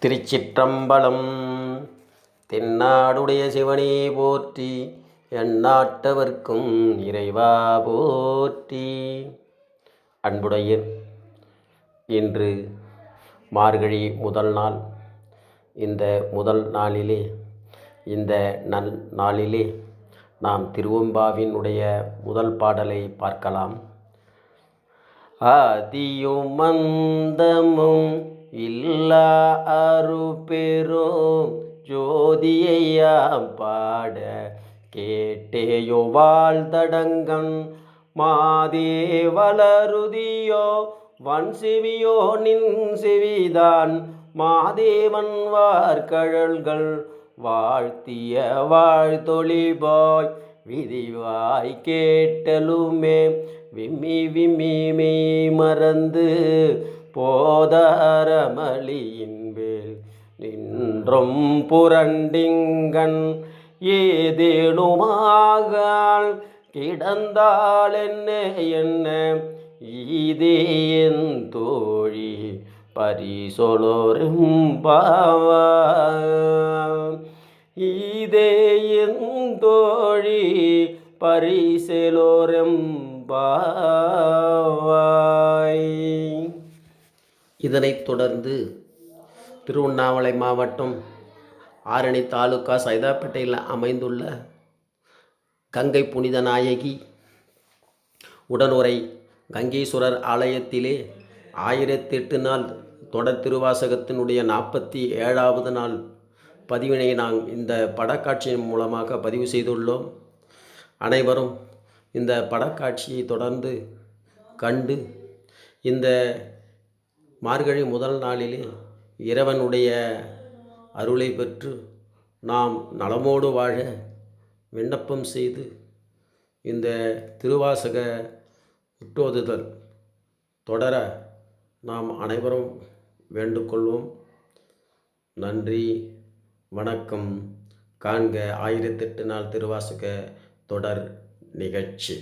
திருச்சிற்றம்பலம். தென்னாடுடைய சிவனே போற்றி, எந்நாட்டவர்க்கும் இறைவா போற்றி. அன்புடையீர், இன்று மார்கழி முதல் நாள். இந்த முதல் நாளிலே, இந்த நாளிலே நாம் திருவெம்பாவினுடைய முதல் பாடலை பார்க்கலாம். ஆதியும் மந்தமும் இல்லா அருபெரும் ஜோதியையாம் பாட கேட்டேயோ வாழ்தடங்கன் மாதே வளருதியோ வன் செவியோ நின் செவிதான் மாதேவன் வார்கழல்கள் வாழ்த்திய வாழ்த்தொழிபாய் விதிவாய் கேட்டலுமே விம்மி விம்மி மெய் மறந்து போதாரமளியின் வேல் நின்றும் புரண்டிங்கன் ஏதேனுமாகால் கிடந்தால் என்ன என்ன ஈதேயன் தோழி பரிசொலோரும் பாவான் ஈதேயன் தோழி பரிசெலோரும் பாவாய். இதனைத் தொடர்ந்து திருவண்ணாமலை மாவட்டம் ஆரணி தாலுகா சைதாப்பேட்டையில் அமைந்துள்ள கங்கை புனித நாயகி உடனுரை கங்கேஸ்வரர் ஆலயத்திலே 1008 நாள் தொடர் திருவாசகத்தினுடைய 47வது நாள் பதிவினை நாம் இந்த படக்காட்சியின் மூலமாக பதிவு செய்துள்ளோம். அனைவரும் இந்த படக்காட்சியை தொடர்ந்து கண்டு இந்த மார்கழி முதல் நாளிலே இறைவனுடைய அருளை பெற்று நாம் நலமோடு வாழ விண்ணப்பம் செய்து இந்த திருவாசக உற்றோதுதல் தொடர நாம் அனைவரும் வேண்டுகொள்வோம். நன்றி, வணக்கம். காண்க 1008 நாள் திருவாசக தொடர் நிகழ்ச்சி.